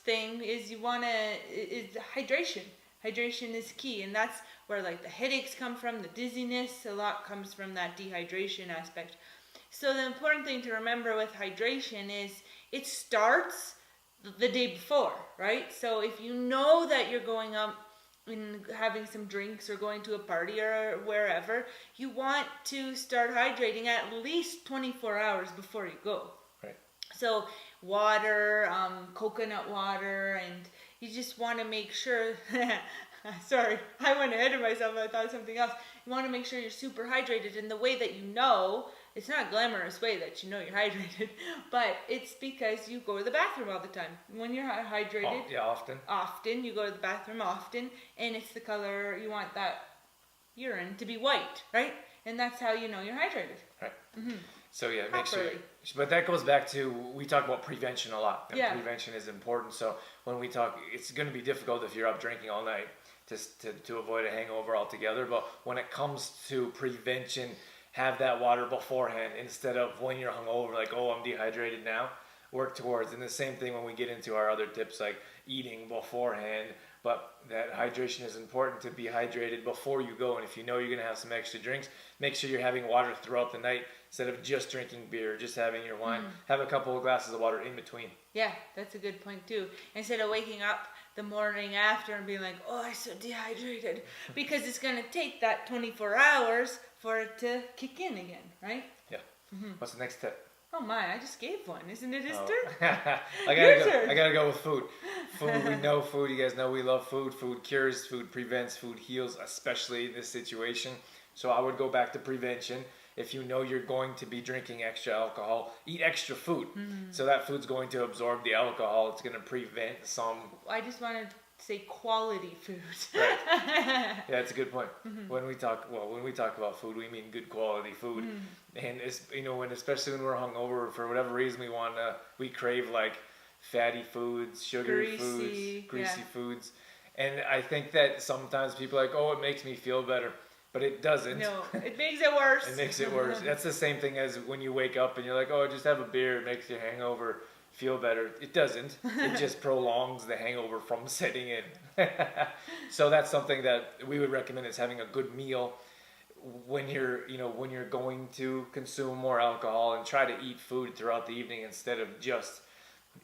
thing is is hydration. Hydration is key, and that's where like the headaches come from, the dizziness, a lot comes from that dehydration aspect. So the important thing to remember with hydration is it starts the day before, right? So if you know that you're going up and having some drinks or going to a party or wherever, you want to start hydrating at least 24 hours before you go. Right. So water, coconut water, and you just want to make sure sorry, I went ahead of myself. I thought something else. You want to make sure you're super hydrated, and the way that you know, it's not a glamorous way that you know you're hydrated, but it's because you go to the bathroom all the time. When you're hydrated, often you go to the bathroom often, and it's the color, you want that urine to be white, right? And that's how you know you're hydrated. Right. Mm-hmm. So yeah, make sure. But that goes back to, we talk about prevention a lot. And prevention is important. So when we talk, it's going to be difficult if you're up drinking all night to avoid a hangover altogether. But when it comes to prevention, have that water beforehand instead of when you're hungover, like, oh, I'm dehydrated now. Work towards. And the same thing when we get into our other tips, like eating beforehand. But that hydration is important, to be hydrated before you go. And if you know you're going to have some extra drinks, make sure you're having water throughout the night instead of just drinking beer, just having your wine. Have a couple of glasses of water in between. Yeah, that's a good point too. Instead of waking up the morning after and being like, oh, I'm so dehydrated. Because it's going to take that 24 hours for it to kick in again, right? Yeah. Mm-hmm. What's the next tip? Oh my, I just gave one. Isn't it his turn? I gotta go with food. Food, we know food. You guys know we love food. Food cures, food prevents, food heals, especially in this situation. So I would go back to prevention. If you know you're going to be drinking extra alcohol, eat extra food. Mm-hmm. So that food's going to absorb the alcohol. It's going to prevent some... I just wanted to say quality food. Right. Yeah, that's a good point. Mm-hmm. When we talk about food, we mean good quality food. Mm-hmm. And it's, when especially when we're hungover, for whatever reason, we crave like fatty foods, sugary foods, greasy foods. And I think that sometimes people are like, oh, it makes me feel better. But it doesn't. No, it makes it worse. It makes it worse. That's the same thing as when you wake up and you're like, oh, just have a beer. It makes your hangover feel better. It doesn't. It just prolongs the hangover from setting in. So that's something that we would recommend, is having a good meal when you're going to consume more alcohol, and try to eat food throughout the evening instead of just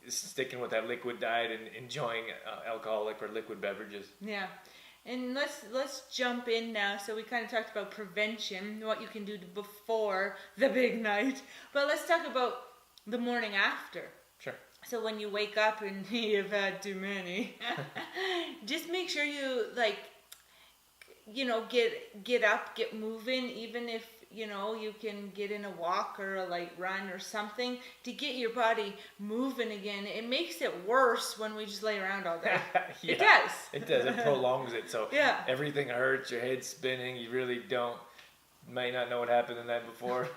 sticking with that liquid diet and enjoying alcoholic or liquid beverages. Yeah. And let's jump in now. So we kind of talked about prevention, what you can do before the big night. But let's talk about the morning after. Sure. So when you wake up and you've had too many, just make sure you get up, get moving, even if you can get in a walk or a light run or something to get your body moving again. It makes it worse when we just lay around all day. Yeah, it does. It does. It prolongs it. So everything hurts, your head's spinning, you really might not know what happened the night before.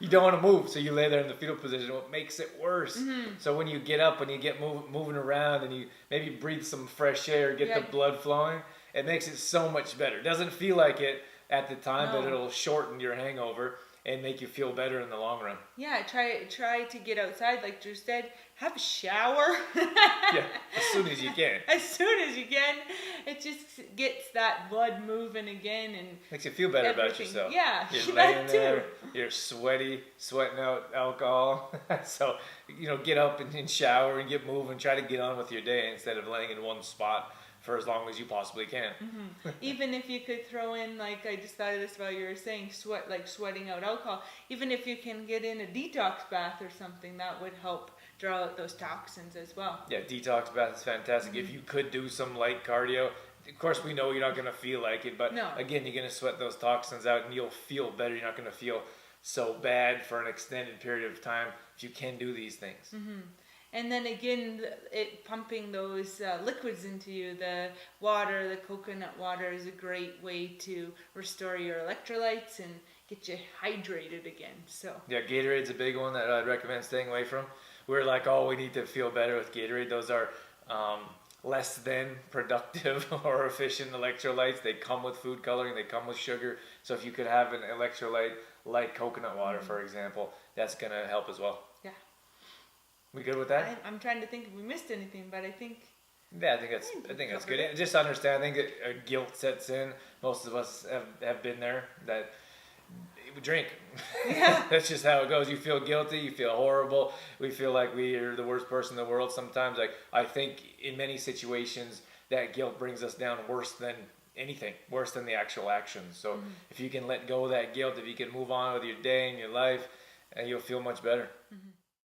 You don't want to move, so you lay there in the fetal position. What makes it worse? Mm-hmm. So when you get up and you get moving around and you maybe breathe some fresh air, get the blood flowing, it makes it so much better. It doesn't feel like it at the time, but it'll shorten your hangover and make you feel better in the long run. Yeah, try to get outside, like Drew said. Have a shower. Yeah, as soon as you can. As soon as you can. It just gets that blood moving again and makes you feel better about yourself. Yeah, you're laying there, you're sweating out alcohol. So, get up and shower and get moving. Try to get on with your day instead of laying in one spot for as long as you possibly can. Mm-hmm. Even if you could throw in, like I just thought of this while you were saying, sweating out alcohol. Even if you can get in a detox bath or something, that would help draw out those toxins as well. Yeah, detox bath is fantastic. Mm-hmm. If you could do some light cardio, of course we know you're not going to feel like it, but again, you're going to sweat those toxins out and you'll feel better. You're not going to feel so bad for an extended period of time if you can do these things. Mm-hmm. And then again, it pumping those liquids into you. The water, the coconut water, is a great way to restore your electrolytes and get you hydrated again. So yeah, Gatorade's a big one that I'd recommend staying away from. We're like, oh, we need to feel better with Gatorade. Those are less than productive or efficient electrolytes. They come with food coloring. They come with sugar. So if you could have an electrolyte like coconut water, for example, that's going to help as well. We good with that? I'm trying to think if we missed anything, but I think. Yeah, I think that's good. Just understand. I think guilt sets in. Most of us have been there. That we drink. Yeah. That's just how it goes. You feel guilty. You feel horrible. We feel like we are the worst person in the world. Sometimes, like I think, in many situations, that guilt brings us down worse than anything, worse than the actual actions. So if you can let go of that guilt, if you can move on with your day and your life, you'll feel much better.